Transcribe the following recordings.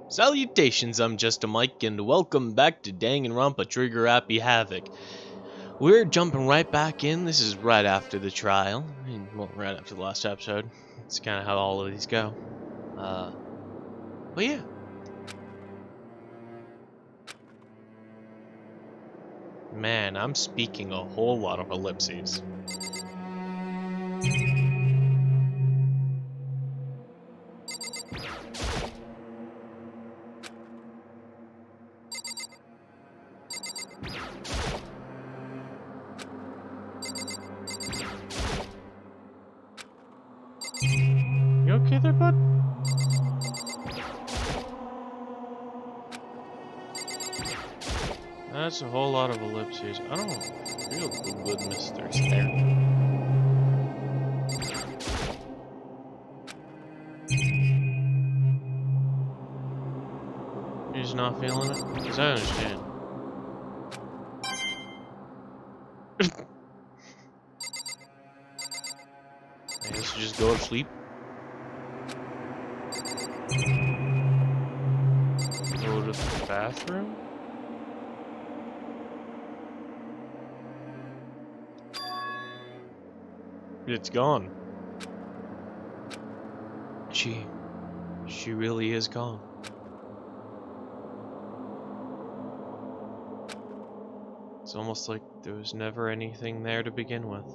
Salutations, I'm Just a Mike, and welcome back to Danganronpa Trigger Happy Havoc. We're jumping right back in. This is right after the trial. Well, right after the last episode. It's kind of how all of these go. But yeah. Man, I'm speaking a whole lot of ellipses. You okay there, bud? That's a whole lot of ellipses. I don't feel the goodness there's there. You're just not feeling it? Because I understand. I guess you just go to sleep. Go to the bathroom? It's gone. She really is gone. It's almost like there was never anything there to begin with.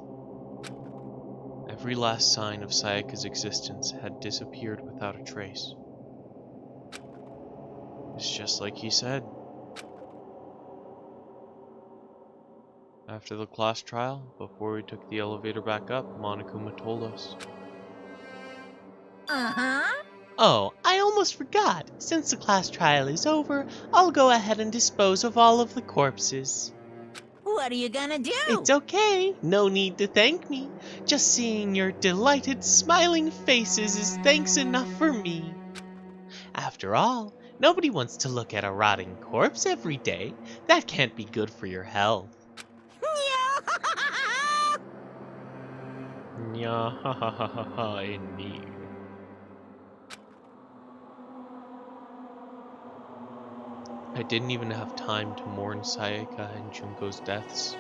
Every last sign of Sayaka's existence had disappeared without a trace. It's just like he said. After the class trial, before we took the elevator back up, Monokuma told us. Oh, I almost forgot. Since the class trial is over, I'll go ahead and dispose of all of the corpses. What are you gonna do? It's okay. No need to thank me. Just seeing your delighted, smiling faces is thanks enough for me. After all, nobody wants to look at a rotting corpse every day. That can't be good for your health. Yeah, ha ha ha ha ha, indeed. I didn't even have time to mourn Sayaka and Junko's deaths.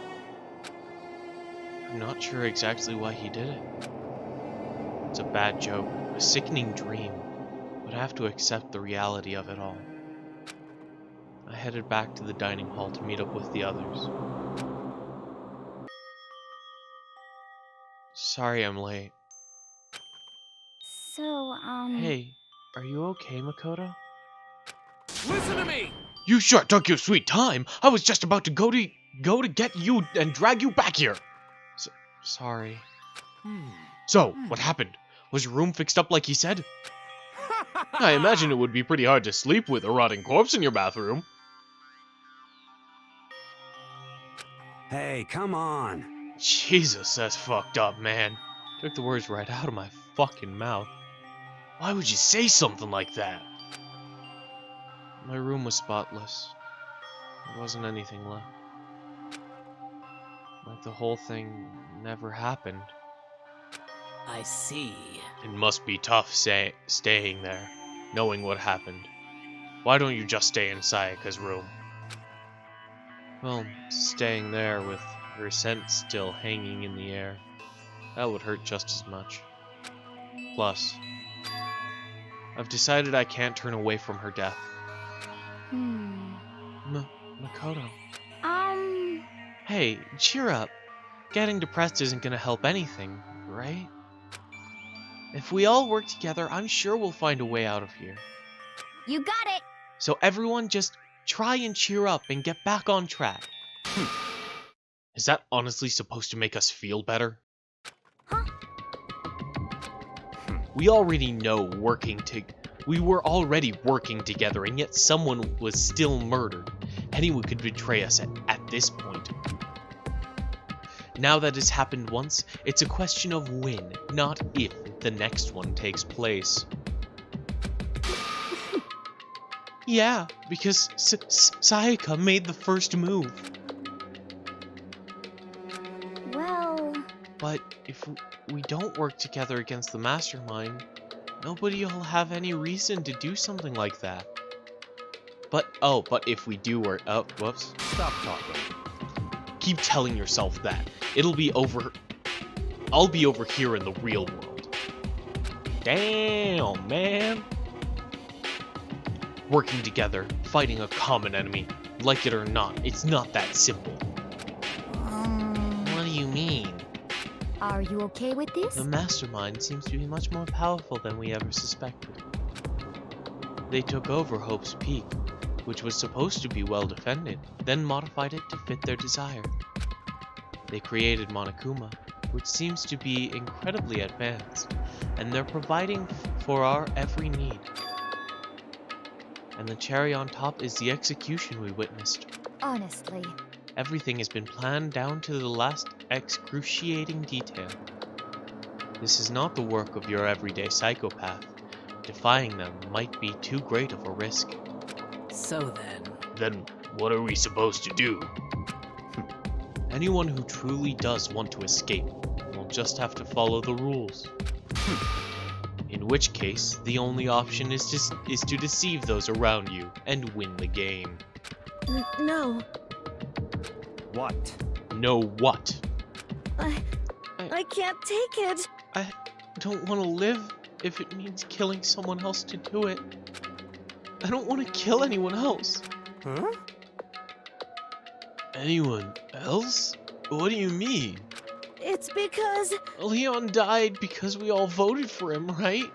I'm not sure exactly why he did it. It's a bad joke, a sickening dream, but I have to accept the reality of it all. I headed back to the dining hall to meet up with the others. Sorry I'm late. So, Hey, are you okay, Makoto? Listen to me! You sure took your sweet time. I was just about to go to get you and drag you back here. Sorry. So, what happened? Was your room fixed up like he said? I imagine it would be pretty hard to sleep with a rotting corpse in your bathroom. Hey, come on. Jesus, that's fucked up, man. Took the words right out of my fucking mouth. Why would you say something like that? My room was spotless. There wasn't anything left. Like the whole thing never happened. I see. It must be tough staying there, knowing what happened. Why don't you just stay in Sayaka's room? Well, staying there with her scent still hanging in the air, that would hurt just as much. Plus, I've decided I can't turn away from her death. Makoto. Hey, cheer up. Getting depressed isn't gonna help anything, right? If we all work together, I'm sure we'll find a way out of here. you got it! So everyone just try and cheer up and get back on track. Is that honestly supposed to make us feel better? Huh? We already know we were already working together, and yet someone was still murdered. Anyone could betray us at this point. Now that it's happened once, it's a question of when, not if, the next one takes place. Yeah, because Sayaka made the first move. Well... But if we don't work together against the mastermind, nobody will have any reason to do something like that. But if we do or whoops. Stop talking. Keep telling yourself that. It'll be over. I'll be over here in the real world. Damn, man. Working together, fighting a common enemy. Like it or not, it's not that simple. What do you mean? Are you okay with this? The mastermind seems to be much more powerful than we ever suspected. They took over Hope's Peak, which was supposed to be well defended, then modified it to fit their desire. They created Monokuma, which seems to be incredibly advanced, and they're providing for our every need. And the cherry on top is the execution we witnessed. Honestly. Everything has been planned down to the last excruciating detail. This is not the work of your everyday psychopath. Defying them might be too great of a risk. So then... Then what are we supposed to do? Anyone who truly does want to escape will just have to follow the rules. In which case, the only option is to deceive those around you and win the game. No. What? Know what? I can't take it. I don't want to live if it means killing someone else to do it. I don't want to kill anyone else. Huh? Anyone else? What do you mean? It's because... Leon died because we all voted for him, right?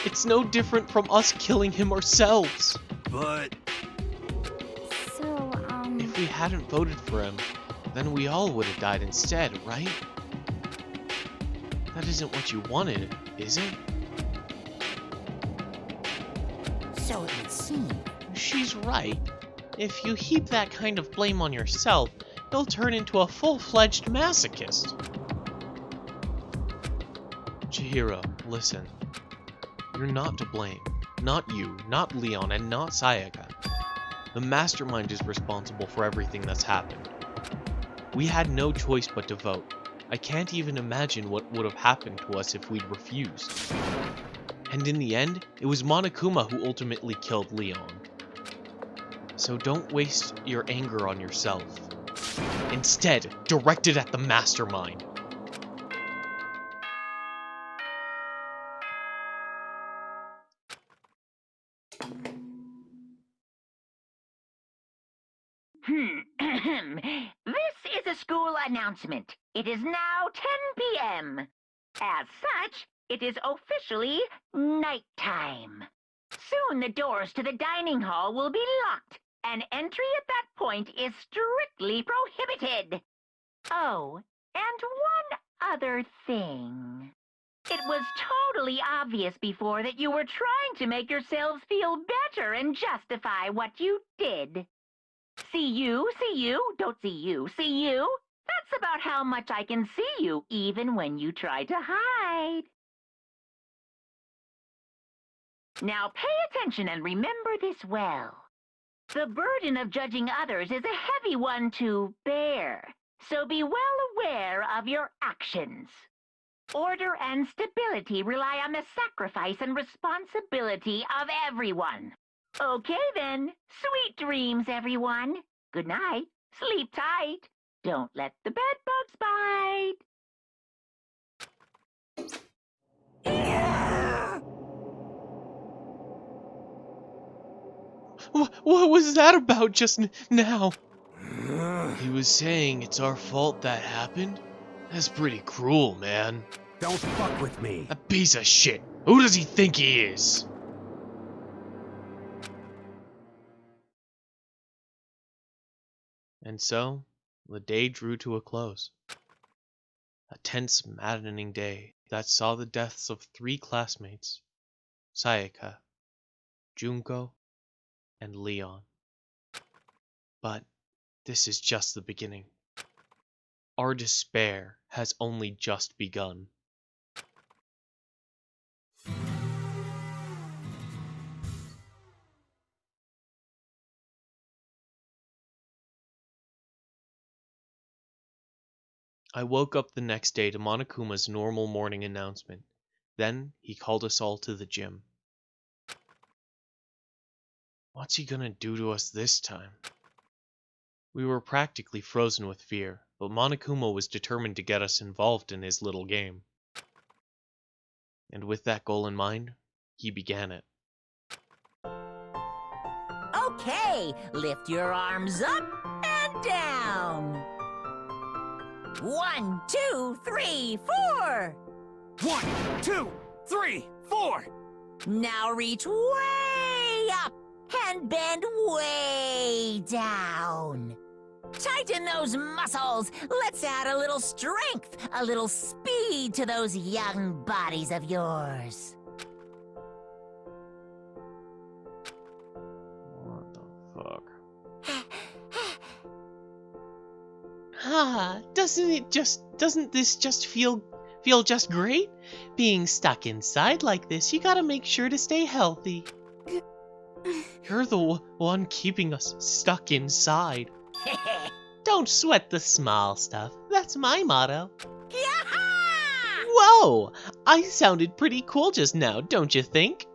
It's no different from us killing him ourselves. But... So, If we hadn't voted for him, then we all would have died instead, right? That isn't what you wanted, is it? So it would seem. She's right. If you heap that kind of blame on yourself, you'll turn into a full-fledged masochist. Chihiro, listen. You're not to blame. Not you, not Leon, and not Sayaka. The mastermind is responsible for everything that's happened. We had no choice but to vote. I can't even imagine what would have happened to us if we'd refused. And in the end, it was Monokuma who ultimately killed Leon. So don't waste your anger on yourself. Instead, direct it at the mastermind. This is a school announcement. It is now 10 p.m. As such, it is officially nighttime. Soon the doors to the dining hall will be locked, and entry at that point is strictly prohibited. Oh, and one other thing. It was totally obvious before that you were trying to make yourselves feel better and justify what you did. See you, don't see you, see you. That's about how much I can see you, even when you try to hide. Now pay attention and remember this well. The burden of judging others is a heavy one to bear, so be well aware of your actions. Order and stability rely on the sacrifice and responsibility of everyone. Okay then, sweet dreams, everyone. Good night, sleep tight. Don't let the bedbugs bite. What was that about just now? He was saying it's our fault that happened? That's pretty cruel, man. Don't fuck with me. A piece of shit. Who does he think he is? And so, the day drew to a close. A tense, maddening day that saw the deaths of 3 classmates, Sayaka, Junko, and Leon. But this is just the beginning. Our despair has only just begun. I woke up the next day to Monokuma's normal morning announcement. Then he called us all to the gym. What's he gonna do to us this time? We were practically frozen with fear, but Monokuma was determined to get us involved in his little game. And with that goal in mind, he began it. Okay, lift your arms up and down. 1, 2, 3, 4. 1, 2, 3, 4. Now reach way up and bend way down. Tighten those muscles. Let's add a little strength, a little speed to those young bodies of yours. What the fuck? Doesn't this just feel just great? Being stuck inside like this, you gotta make sure to stay healthy. You're the one keeping us stuck inside. Don't sweat the small stuff. That's my motto. Whoa! I sounded pretty cool just now, don't you think?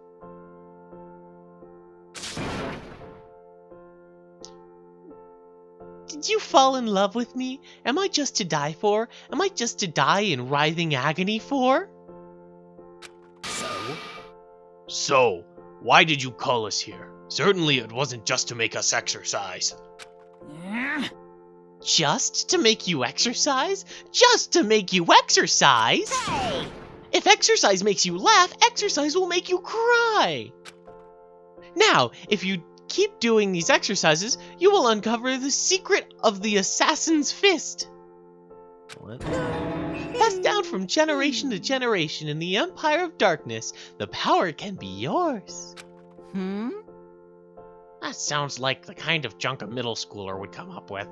Did you fall in love with me? Am I just to die for? Am I just to die in writhing agony for? So, why did you call us here? Certainly it wasn't just to make us exercise. Just to make you exercise? Just to make you exercise? Hey! If exercise makes you laugh, exercise will make you cry. Now, if you keep doing these exercises, you will uncover the secret of the assassin's fist. What? Passed down from generation to generation in the Empire of Darkness, the power can be yours. That sounds like the kind of junk a middle schooler would come up with.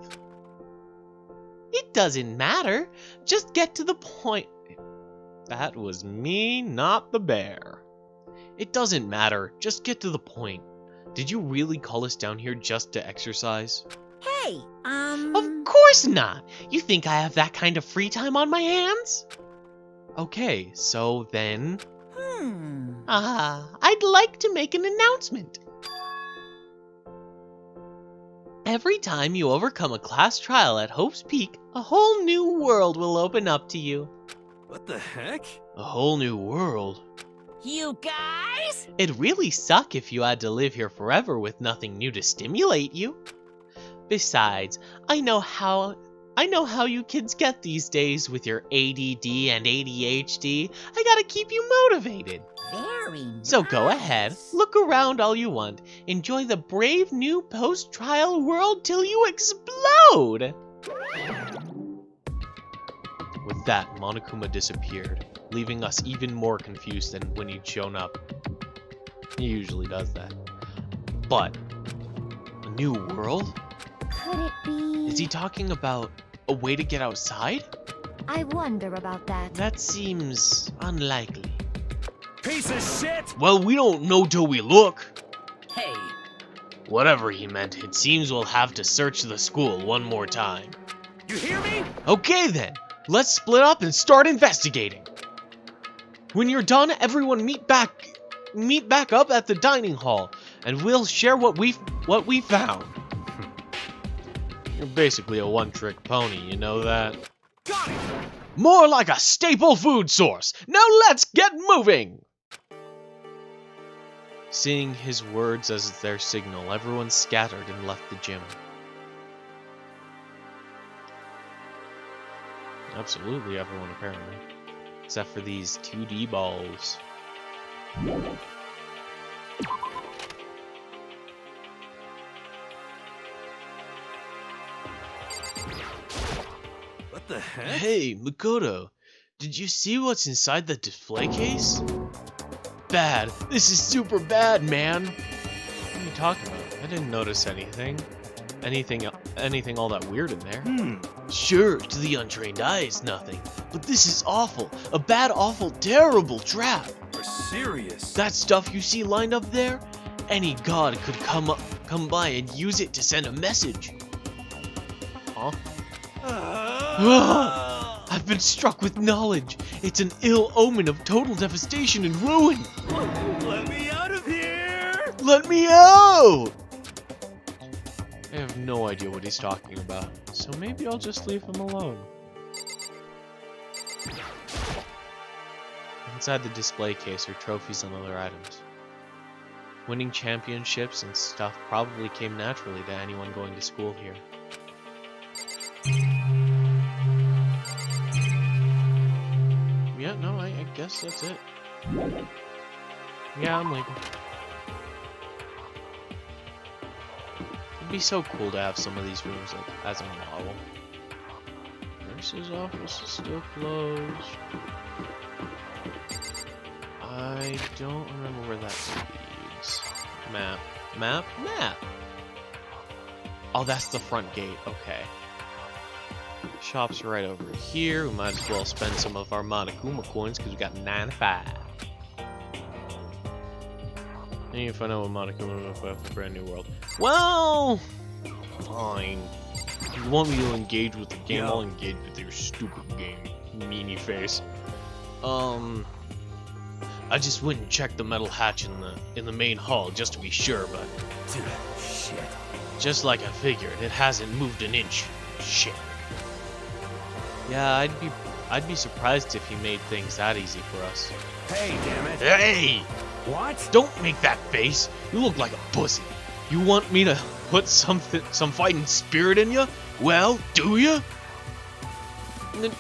It doesn't matter. Just get to the point. That was me, not the bear. It doesn't matter. Just get to the point. Did you really call us down here just to exercise? Hey, Of course not! You think I have that kind of free time on my hands? Okay, so then... I'd like to make an announcement. Every time you overcome a class trial at Hope's Peak, a whole new world will open up to you. What the heck? A whole new world? you guys? It'd really suck if you had to live here forever with nothing new to stimulate you. Besides, I know how you kids get these days with your ADD and ADHD. I gotta keep you motivated. Very nice. So go ahead, look around all you want. Enjoy the brave new post-trial world till you explode! With that, Monokuma disappeared, leaving us even more confused than when he'd shown up. He usually does that. But, a new world? Could it be... Is he talking about a way to get outside? I wonder about that. That seems unlikely. Piece of shit! Well, we don't know till we look. Hey, Whatever he meant, it seems we'll have to search the school one more time. You hear me? Okay then, let's split up and start investigating. When you're done, everyone meet back up at the dining hall, and we'll share what we found. You're basically a one-trick pony, you know that? Got it! More like a staple food source. Now let's get moving! Seeing his words as their signal, everyone scattered and left the gym. Absolutely everyone, apparently. Except for these 2D balls. What the heck? Hey, Makoto, did you see what's inside the display case? Bad. This is super bad, man. What are you talking about? I didn't notice anything. Anything all that weird in there. Sure, to the untrained eye it's nothing. But this is awful. A bad, awful, terrible trap. You're serious? That stuff you see lined up there? Any god could come by and use it to send a message. Huh? I've been struck with knowledge. It's an ill omen of total devastation and ruin. Let me out of here! Let me out! I have no idea what he's talking about, so maybe I'll just leave him alone. Inside the display case are trophies and other items. Winning championships and stuff probably came naturally to anyone going to school here. Yeah, no, I guess that's it. Yeah, I'm leaving. It'd be so cool to have some of these rooms like as a model. Nurse's office is still closed. I don't remember where that leads. Map. Map? Map! Oh, that's the front gate. Okay. Shop's right over here. We might as well spend some of our Monokuma coins because we got 95. I need to find out what Monokuma is about the brand new world. Well, fine. If you want me to engage with the game, I'll engage with your stupid game, meanie face. I just went and checked the metal hatch in the main hall just to be sure, but Dude, shit. just like I figured, it hasn't moved an inch. Shit. Yeah, I'd be surprised if he made things that easy for us. Hey, damn it. Hey! What? Don't make that face. You look like a pussy. You want me to put some fighting spirit in you? Well, do you?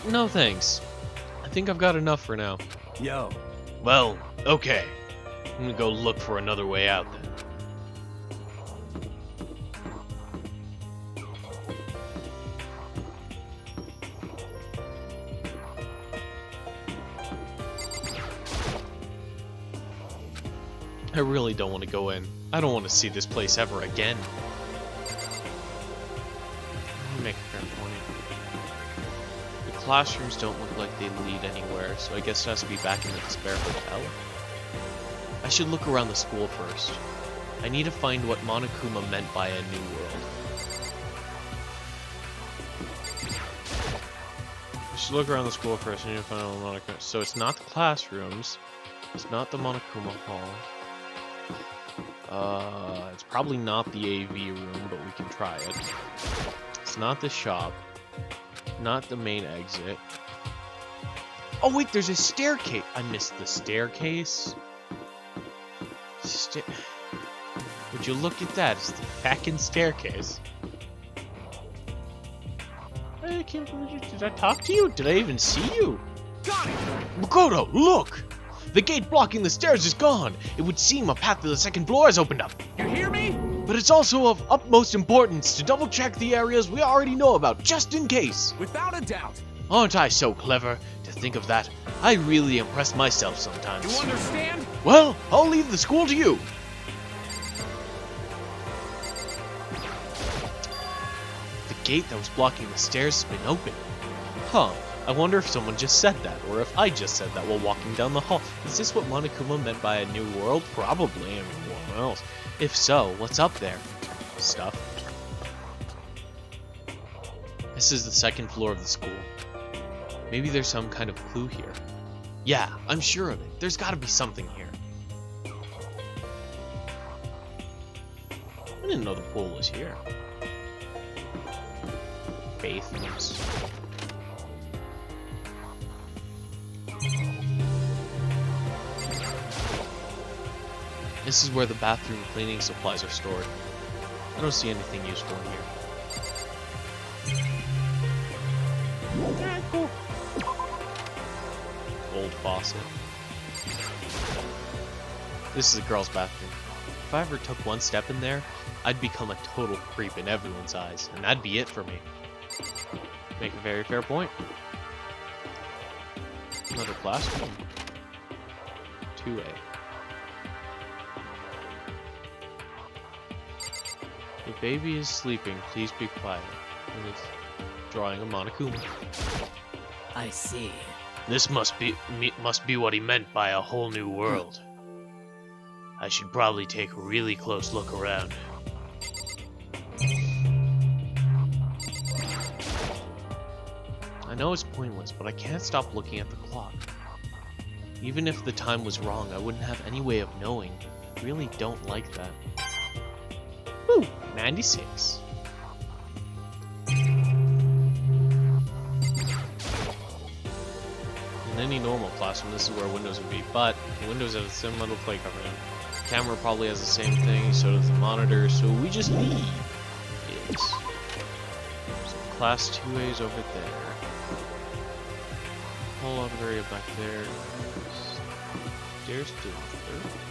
No thanks. I think I've got enough for now. Yo. Well, okay. I'm gonna go look for another way out then. I really don't want to go in. I don't want to see this place ever again. Let me make a fair point. The classrooms don't look like they lead anywhere, so I guess it has to be back in the Despair Hotel. I should look around the school first. I need to find what Monokuma meant by a new world. I should look around the school first. I need to find out what Monokuma. So it's not the classrooms. It's not the Monokuma Hall. It's probably not the AV room, but we can try it. It's not the shop. Not the main exit. Oh wait, there's a staircase. I missed the staircase. Would you look at that? It's the fucking staircase. I can't believe you. Did I talk to you? Did I even see you? Got it! Makoto, look! The gate blocking the stairs is gone. It would seem a path to the second floor has opened up. You hear me? But it's also of utmost importance to double check the areas we already know about, just in case. Without a doubt. Aren't I so clever to think of that? I really impress myself sometimes. You understand? Well, I'll leave the school to you. The gate that was blocking the stairs has been open. Huh. I wonder if someone just said that, or if I just said that while walking down the hall. Is this what Monokuma meant by a new world? Probably, and what else? If so, what's up there? Stuff. This is the second floor of the school. Maybe there's some kind of clue here. Yeah, I'm sure of it. There's gotta be something here. I didn't know the pool was here. Bathrooms. This is where the bathroom cleaning supplies are stored. I don't see anything useful in here. Yeah, cool. Old faucet. This is a girl's bathroom. If I ever took one step in there, I'd become a total creep in everyone's eyes, and that'd be it for me. Make a very fair point. Another classroom. 2A. The baby is sleeping. Please be quiet. And it's drawing a Monokuma. I see. This must be what he meant by a whole new world. I should probably take a really close look around. I know it's pointless, but I can't stop looking at the clock. Even if the time was wrong, I wouldn't have any way of knowing. really don't like that. Woo! 96. In any normal classroom, this is where windows would be, but the windows have a sentimental play cover in. The camera probably has the same thing, so does the monitor, so we just leave. Yes. So class 2A's over there. Whole other area back there. Stairs to the third floor.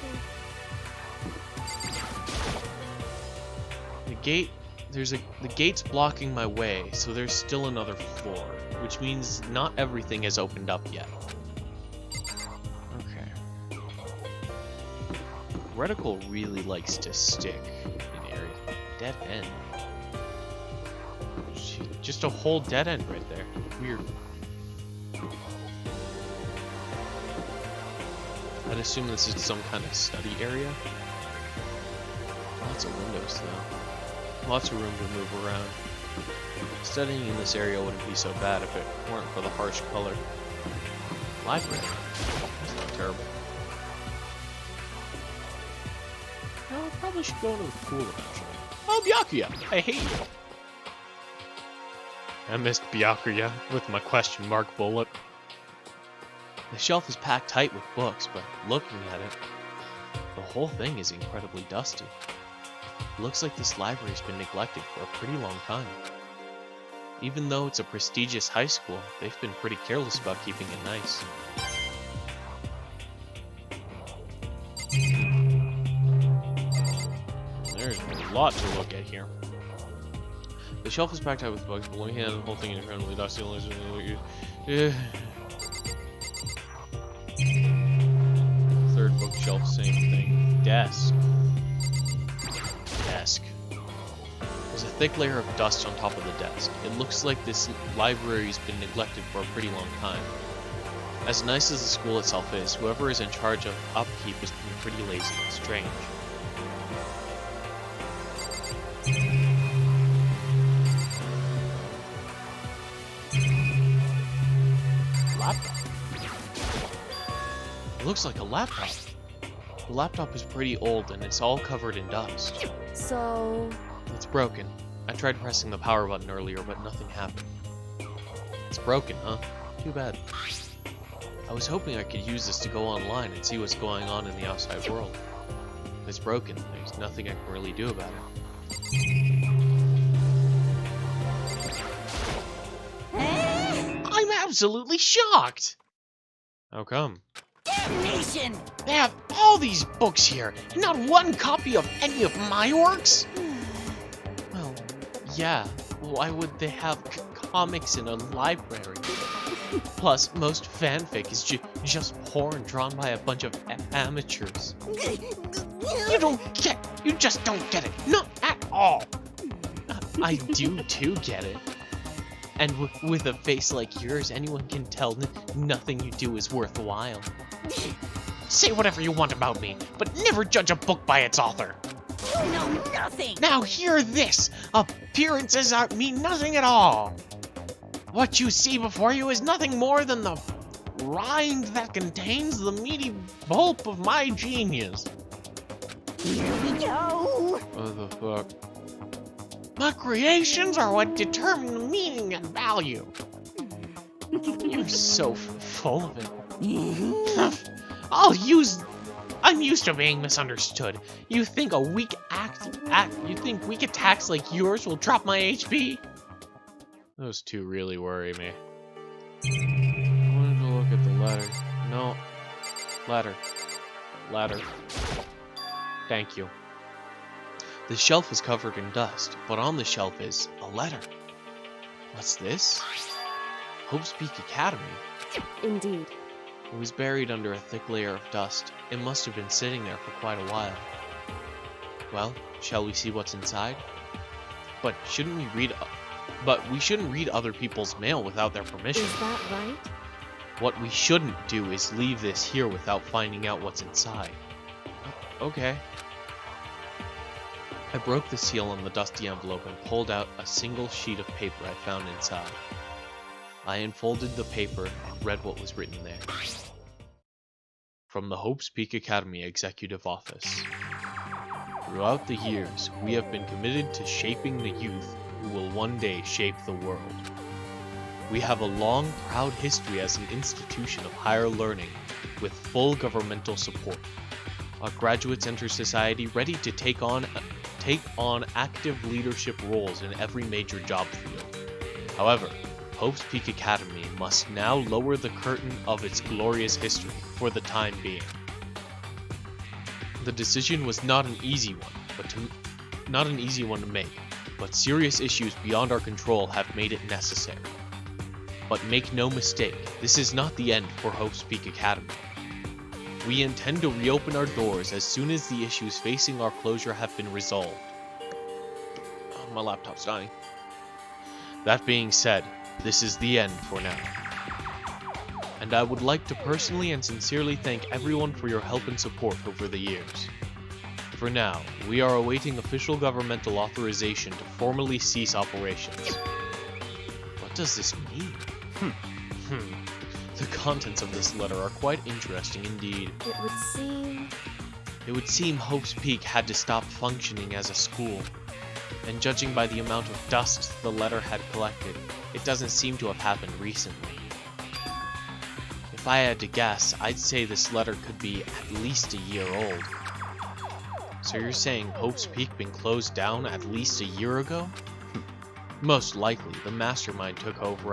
The gate, the gate's blocking my way, so there's still another floor, which means not everything has opened up yet. Okay. Reticle really likes to stick in areas. Dead end. Just a whole dead end right there. Weird. I'd assume this is some kind of study area. Lots of windows though. Lots of room to move around. Studying in this area wouldn't be so bad if it weren't for the harsh color. Library. That's not terrible. No, I probably should go into the pool eventually. Oh, Byakuya! I hate you! I missed Byakuya with my question mark bullet. The shelf is packed tight with books, but looking at it, the whole thing is incredibly dusty. It looks like this library's been neglected for a pretty long time. Even though it's a prestigious high school, they've been pretty careless about keeping it nice. There's a lot to look at here. The shelf is packed tight with books, but looking at the whole thing is incredibly dusty. Third bookshelf, same thing. Desk. There's a thick layer of dust on top of the desk. It looks like this library's been neglected for a pretty long time. As nice as the school itself is, whoever is in charge of upkeep has been pretty lazy and strange. Laptop. It looks like a laptop. The laptop is pretty old and it's all covered in dust. So... It's broken. I tried pressing the power button earlier, but nothing happened. It's broken, huh? Too bad. I was hoping I could use this to go online and see what's going on in the outside world. If it's broken, there's nothing I can really do about it. I'm absolutely shocked! How come? Damnation! They have all these books here, and not one copy of any of my works? Well, yeah. Why would they have comics in a library? Plus, most fanfic is just porn drawn by a bunch of amateurs. You just don't get it. Not at all. I do too get it. And with a face like yours, anyone can tell nothing you do is worthwhile. Say whatever you want about me, but never judge a book by its author. You know nothing! Now hear this! Appearances mean nothing at all! What you see before you is nothing more than the rind that contains the meaty pulp of my genius. Here we go! What the fuck? My creations are what determine the meaning and value. You're so full of it. I'm used to being misunderstood. You think weak attacks like yours will drop my HP? Those two really worry me. I wanted to look at the ladder. No. Ladder. Thank you. The shelf is covered in dust, but on the shelf is a letter. What's this? Hope's Peak Academy. Indeed. It was buried under a thick layer of dust. It must have been sitting there for quite a while. Well, shall we see what's inside? But we shouldn't read other people's mail without their permission. Is that right? What we shouldn't do is leave this here without finding out what's inside. Okay. I broke the seal on the dusty envelope and pulled out a single sheet of paper I found inside. I unfolded the paper and read what was written there. from the Hope's Peak Academy Executive Office. Throughout the years, we have been committed to shaping the youth who will one day shape the world. We have a long, proud history as an institution of higher learning with full governmental support. Our graduates enter society ready to take on active leadership roles in every major job field. However, Hope's Peak Academy must now lower the curtain of its glorious history for the time being. The decision was not an easy one to make, but serious issues beyond our control have made it necessary. But make no mistake, this is not the end for Hope's Peak Academy. We intend to reopen our doors as soon as the issues facing our closure have been resolved. Oh, my laptop's dying. That being said, this is the end for now. And I would like to personally and sincerely thank everyone for your help and support over the years. For now, we are awaiting official governmental authorization to formally cease operations. What does this mean? The contents of this letter are quite interesting indeed. It would seem Hope's Peak had to stop functioning as a school, and judging by the amount of dust the letter had collected, it doesn't seem to have happened recently. If I had to guess, I'd say this letter could be at least a year old. So you're saying Hope's Peak been closed down at least a year ago? Most likely, the mastermind took over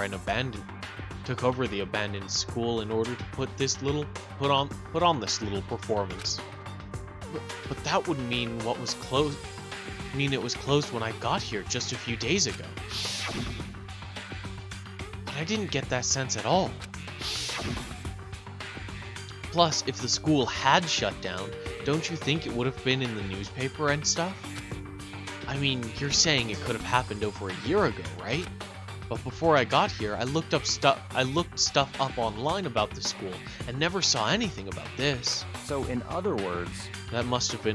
the abandoned school in order to put on this little performance. But that would mean it was closed when I got here just a few days ago. But I didn't get that sense at all. Plus, if the school had shut down, don't you think it would have been in the newspaper and stuff? I mean, you're saying it could have happened over a year ago, right? But before I got here, I looked stuff up online about the school and never saw anything about this. So in other words, that must have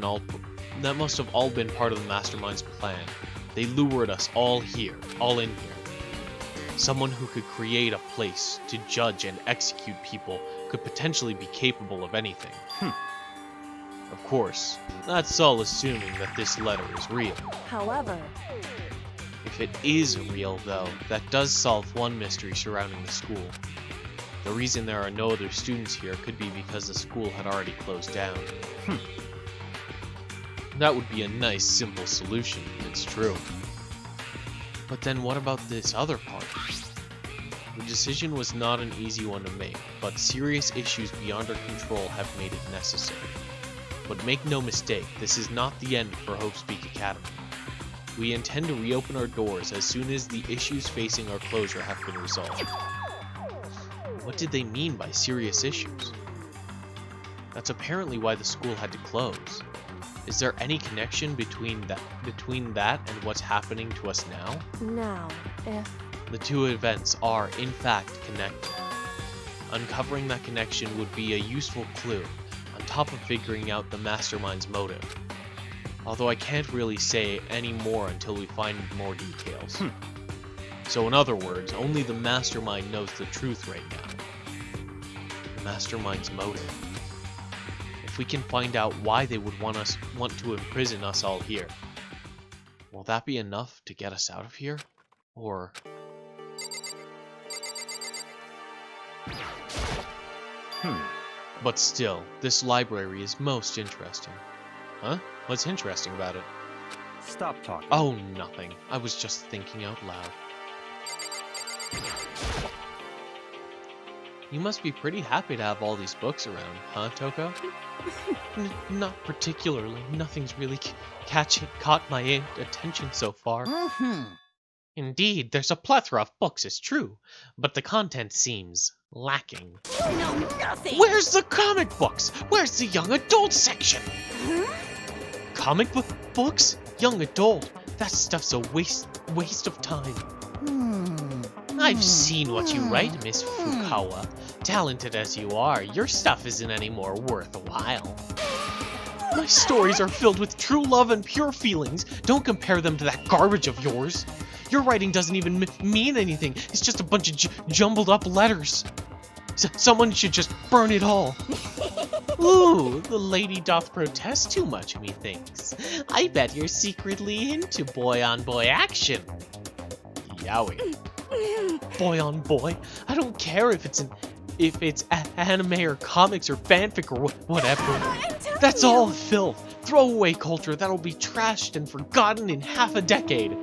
all been part of the mastermind's plan. They lured us all in here. Someone who could create a place to judge and execute people could potentially be capable of anything. Of course, that's all assuming that this letter is real. However, if it is real, though, that does solve one mystery surrounding the school. The reason there are no other students here could be because the school had already closed down. That would be a nice, simple solution, if it's true. But then what about this other part? The decision was not an easy one to make, but serious issues beyond our control have made it necessary. But make no mistake, this is not the end for Hope's Peak Academy. We intend to reopen our doors as soon as the issues facing our closure have been resolved. What did they mean by serious issues? That's apparently why the school had to close. Is there any connection between that and what's happening to us now? now, if... The two events are, in fact, connected. Uncovering that connection would be a useful clue, on top of figuring out the mastermind's motive. Although I can't really say any more until we find more details. So in other words, only the mastermind knows the truth right now. The mastermind's motive. If we can find out why they would want to imprison us all here, will that be enough to get us out of here? Or... But still, this library is most interesting. Huh? What's interesting about it? stop talking. Oh, nothing. I was just thinking out loud. You must be pretty happy to have all these books around, huh, Toko? Not particularly. Nothing's really caught my attention so far. Indeed, there's a plethora of books, it's true, but the content seems lacking. No, nothing! Where's the comic books? Where's the young adult section? Comic books? Young adult? That stuff's a waste of time. I've seen what you write, Miss Fukawa. Talented as you are, your stuff isn't any more worthwhile. My stories are filled with true love and pure feelings. Don't compare them to that garbage of yours. Your writing doesn't even mean anything. It's just a bunch of jumbled up letters. Someone should just burn it all. Ooh, the lady doth protest too much, methinks. I bet you're secretly into boy-on-boy action. Yowie. Boy on boy? I don't care if it's anime or comics or fanfic or whatever. That's all filth. Throwaway culture that'll be trashed and forgotten in half a decade.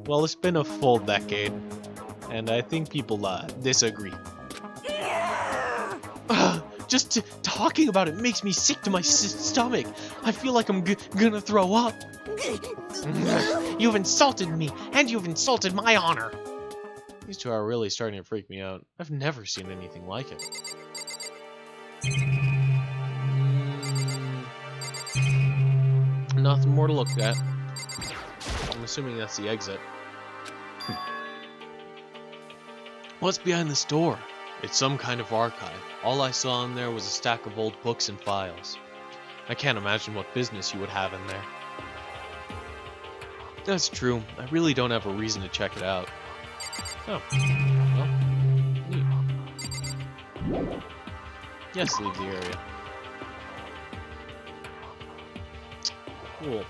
Well, it's been a full decade, and I think people disagree. Just talking about it makes me sick to my stomach. I feel like I'm gonna throw up. You've insulted me, and you've insulted my honor. These two are really starting to freak me out. I've never seen anything like it. Nothing more to look at. I'm assuming that's the exit. What's behind this door? It's some kind of archive. All I saw in there was a stack of old books and files. I can't imagine what business you would have in there. That's true. I really don't have a reason to check it out. Oh. Well. Neat. Yes, leave the area. Cool.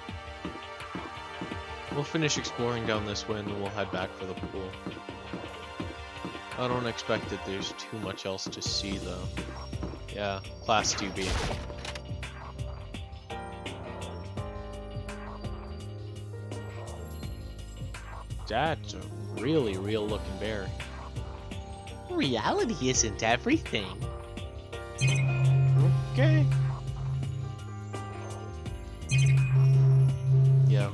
We'll finish exploring down this way and then we'll head back for the pool. I don't expect that there's too much else to see though. Yeah, Class 2B. That's a really real looking bear. Reality isn't everything. Okay. Yeah.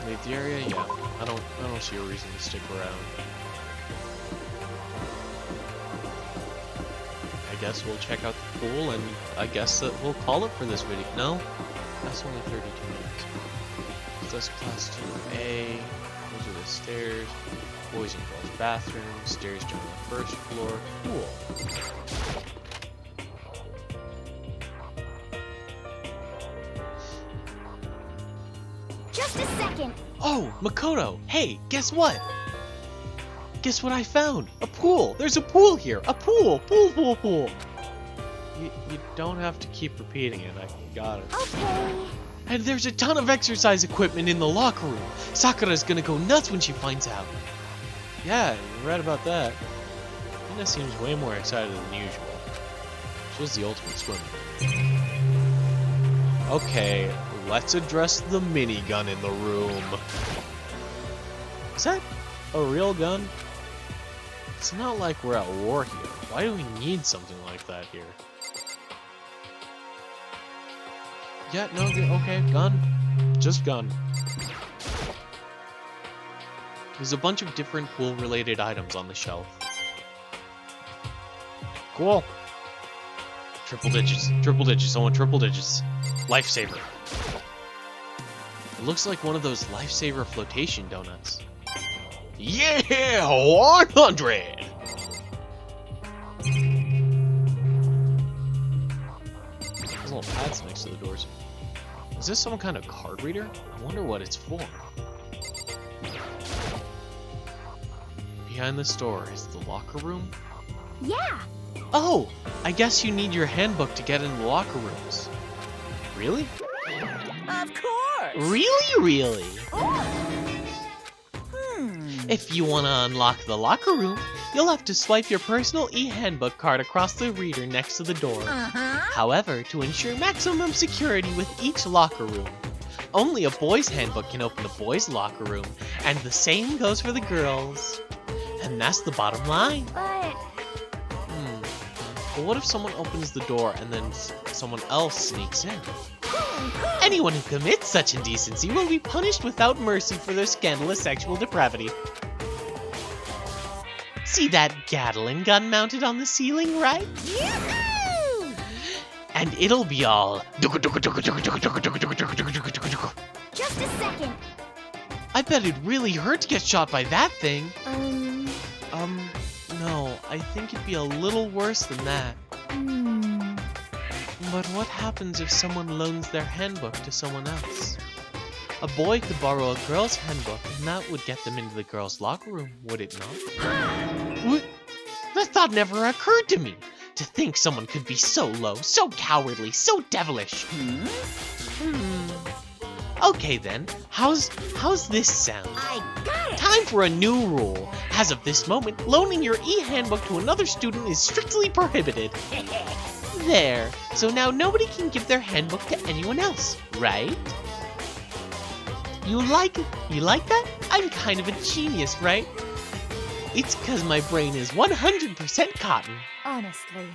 Leave the area? Yeah. I don't see a reason to stick around. I guess we'll check out the pool and I guess that we'll call it for this video. No? That's only 32 minutes. That's Class 2A. Those are the stairs. Boys and girls bathroom. Stairs down the first floor. Cool. Just a second. Oh, Makoto! Hey, guess what? Guess what I found? A pool! There's a pool here! A pool! Pool! You don't have to keep repeating it. I got it. Okay. And there's a ton of exercise equipment in the locker room. Sakura's gonna go nuts when she finds out. Yeah, you read about that. Hina seems way more excited than usual. She's the ultimate swimmer. Okay, let's address the minigun in the room. Is that a real gun? It's not like we're at war here. Why do we need something like that here? Yeah, no, okay, gun. Just gun. There's a bunch of different pool-related items on the shelf. Cool. Triple digits, I want triple digits. Lifesaver. It looks like one of those Lifesaver flotation donuts. Yeah, 100! There's little pads next to the doors. Is this some kind of card reader? I wonder what it's for. Behind this door is the locker room? Yeah. Oh! I guess you need your handbook to get in the locker rooms. Really? Of course. Really? If you want to unlock the locker room, you'll have to swipe your personal e-handbook card across the reader next to the door. However, to ensure maximum security with each locker room, only a boy's handbook can open the boys' locker room, and the same goes for the girls. And that's the bottom line. But But what if someone opens the door and then someone else sneaks in? Anyone who commits such indecency will be punished without mercy for their scandalous sexual depravity. See that Gatling gun mounted on the ceiling, right? Yoo-hoo! And it'll be all... Just a second. I bet it'd really hurt to get shot by that thing. No, I think it'd be a little worse than that. But what happens if someone loans their handbook to someone else? A boy could borrow a girl's handbook, and that would get them into the girl's locker room, would it not? What? thought never occurred to me. To think someone could be so low, so cowardly, so devilish. Okay then, how's this sound? I got it! Time for a new rule. As of this moment, loaning your e-handbook to another student is strictly prohibited. There. So now nobody can give their handbook to anyone else, right? You like that? I'm kind of a genius, right? It's 'cause my brain is 100% cotton. Honestly.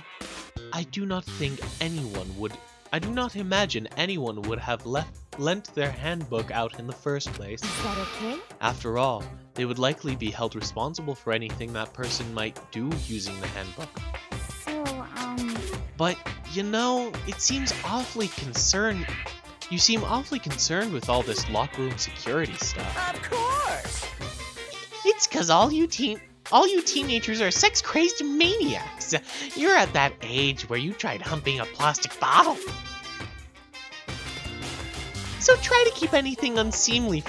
I do not imagine anyone would have lent their handbook out in the first place. Is that okay? After all, they would likely be held responsible for anything that person might do using the handbook. So, But, you know, it seems awfully concerned. You seem awfully concerned with all this locker room security stuff. Of course! It's 'cause all you teenagers are sex-crazed maniacs. You're at that age where you tried humping a plastic bottle. So to keep anything unseemly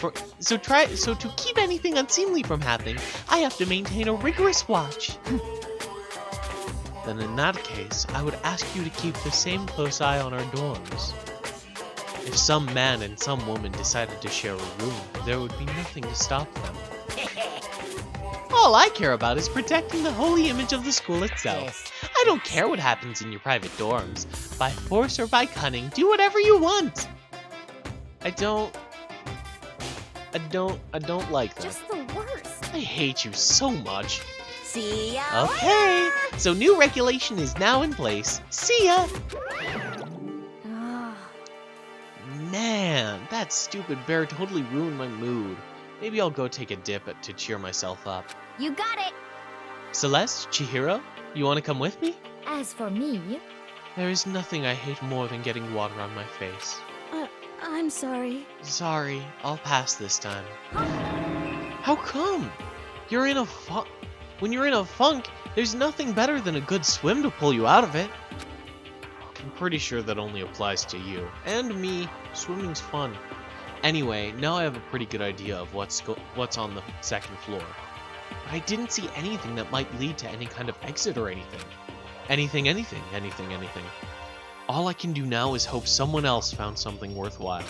from happening, I have to maintain a rigorous watch. Then in that case, I would ask you to keep the same close eye on our dorms. If some man and some woman decided to share a room, there would be nothing to stop them. All I care about is protecting the holy image of the school itself. I don't care what happens in your private dorms. By force or by cunning, do whatever you want. I don't like that. just the worst. I hate you so much. See ya Okay, later! so new regulation is now in place. See ya! Ah, Man, that stupid bear totally ruined my mood. Maybe I'll go take a dip to cheer myself up. You got it. Celeste, Chihiro, you want to come with me? As for me, There is nothing I hate more than getting water on my face. I'm sorry. Sorry, I'll pass this time. How come? When you're in a funk, there's nothing better than a good swim to pull you out of it. I'm pretty sure that only applies to you. And me. Swimming's fun. Anyway, now I have a pretty good idea of what's on the second floor. But I didn't see anything that might lead to any kind of exit or anything. Anything. All I can do now is hope someone else found something worthwhile.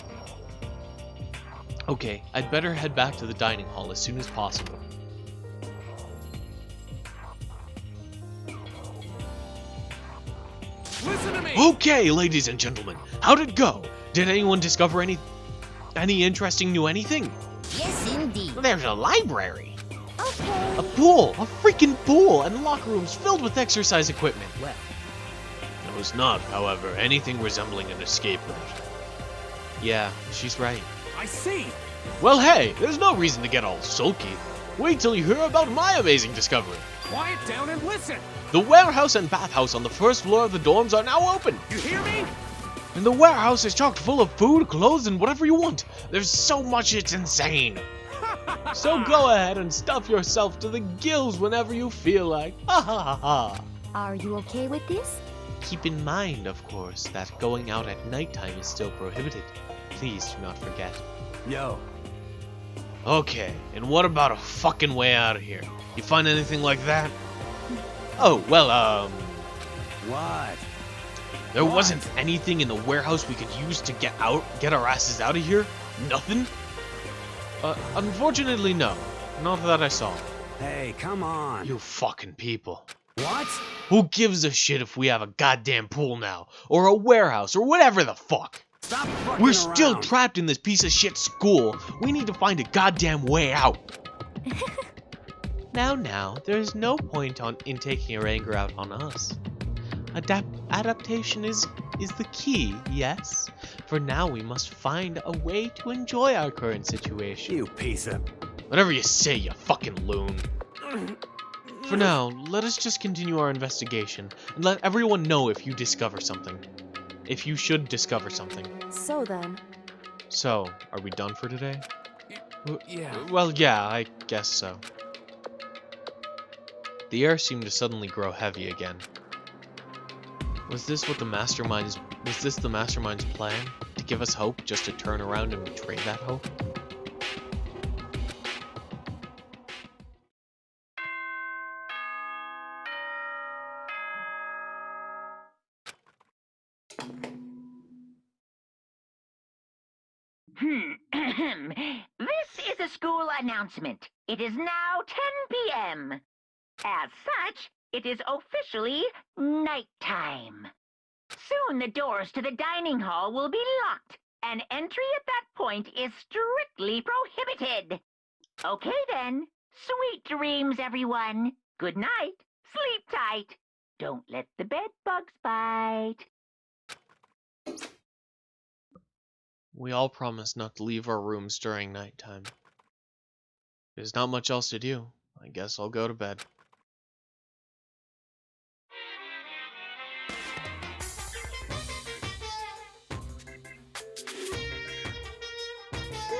Okay, I'd better head back to the dining hall as soon as possible. Listen to me! Okay, ladies and gentlemen, how'd it go? Did anyone discover any interesting new anything? Yes, indeed. There's a library, okay. a pool, a freaking pool, and locker rooms filled with exercise equipment. Well, It was not, however, anything resembling an escape route. Yeah, she's right. I see! Well, hey, there's no reason to get all sulky. Wait till you hear about my amazing discovery. Quiet down and listen! The warehouse and bathhouse on the first floor of the dorms are now open. You hear me? And the warehouse is chock full of food, clothes, and whatever you want. There's so much it's insane. So go ahead and stuff yourself to the gills whenever you feel like. Ha ha ha ha. Are you okay with this? Keep in mind, of course, that going out at nighttime is still prohibited. Please do not forget. Yo, Okay, and what about a fucking way out of here? You find anything like that? Oh, well, what? there What? wasn't anything in the warehouse we could use to get our asses out of here? Nothing? Unfortunately, no. Not that I saw. Hey, come on. You fucking people. What? Who gives a shit if we have a goddamn pool now? Or a warehouse, or whatever the fuck? Stop fucking We're still around. trapped in this piece of shit school. We need to find a goddamn way out. Now, there's no point in taking your anger out on us. Adaptation is the key, yes? For now, we must find a way to enjoy our current situation. You piece of... Whatever you say, you fucking loon. For now, let us just continue our investigation, and let everyone know if you discover something. If you should discover something. So then, So, are we done for today? Yeah. Well, yeah, I guess so. The air seemed to suddenly grow heavy again. Was this the mastermind's plan? To give us hope, just to turn around and betray that hope? This is a school announcement. It is now 10 p.m. As such, it is officially nighttime. Soon the doors to the dining hall will be locked, and entry at that point is strictly prohibited. Okay then. Sweet dreams, everyone. Good night. Sleep tight. Don't let the bed bugs bite. We all promised not to leave our rooms during nighttime. There's not much else to do. I guess I'll go to bed.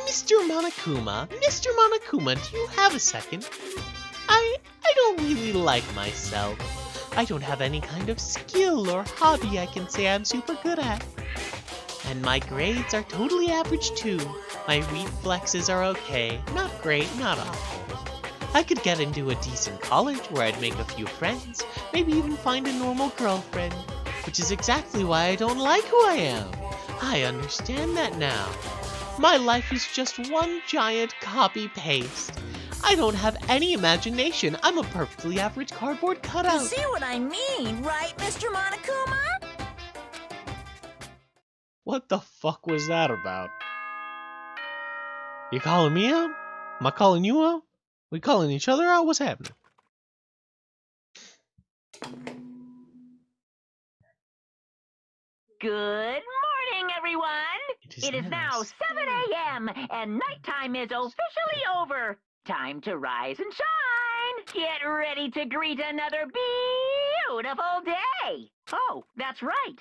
Mr. Monokuma, do you have a second? I don't really like myself. I don't have any kind of skill or hobby I can say I'm super good at. And my grades are totally average too. My reflexes are okay. Not great, not awful. I could get into a decent college where I'd make a few friends, maybe even find a normal girlfriend, which is exactly why I don't like who I am. I understand that now. My life is just one giant copy-paste. I don't have any imagination. I'm a perfectly average cardboard You cutout. see what I mean, right, Mr. Monokuma? What the fuck was that about? You calling me out? Am I calling you out? We calling each other out? What's happening? Good morning, everyone. It is now 7 a.m. and nighttime is officially over. Time to rise and shine. Get ready to greet another beautiful day. Oh, that's right.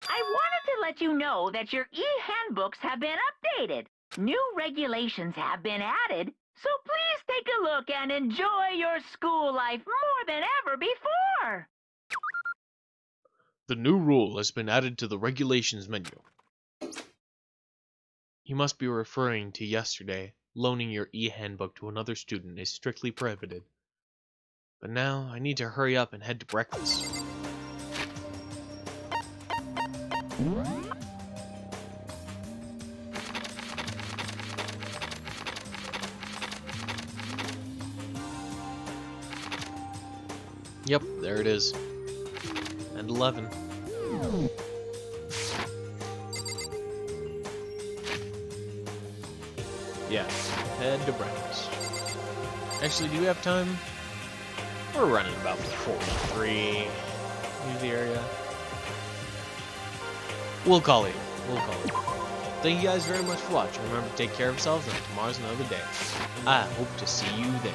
I wanted to let you know that your e-handbooks have been updated. New regulations have been added, so please take a look and enjoy your school life more than ever before. The new rule has been added to the regulations menu. You must be referring to yesterday. Loaning your e-handbook to another student is strictly prohibited. But now, I need to hurry up and head to breakfast. Yep, there it is. And 11. Yeah, head to breakfast. Actually, do we have time? We're running about 43. Leave the area. We'll call it. Thank you guys very much for watching. Remember to take care of yourselves, and tomorrow's another day. I hope to see you then.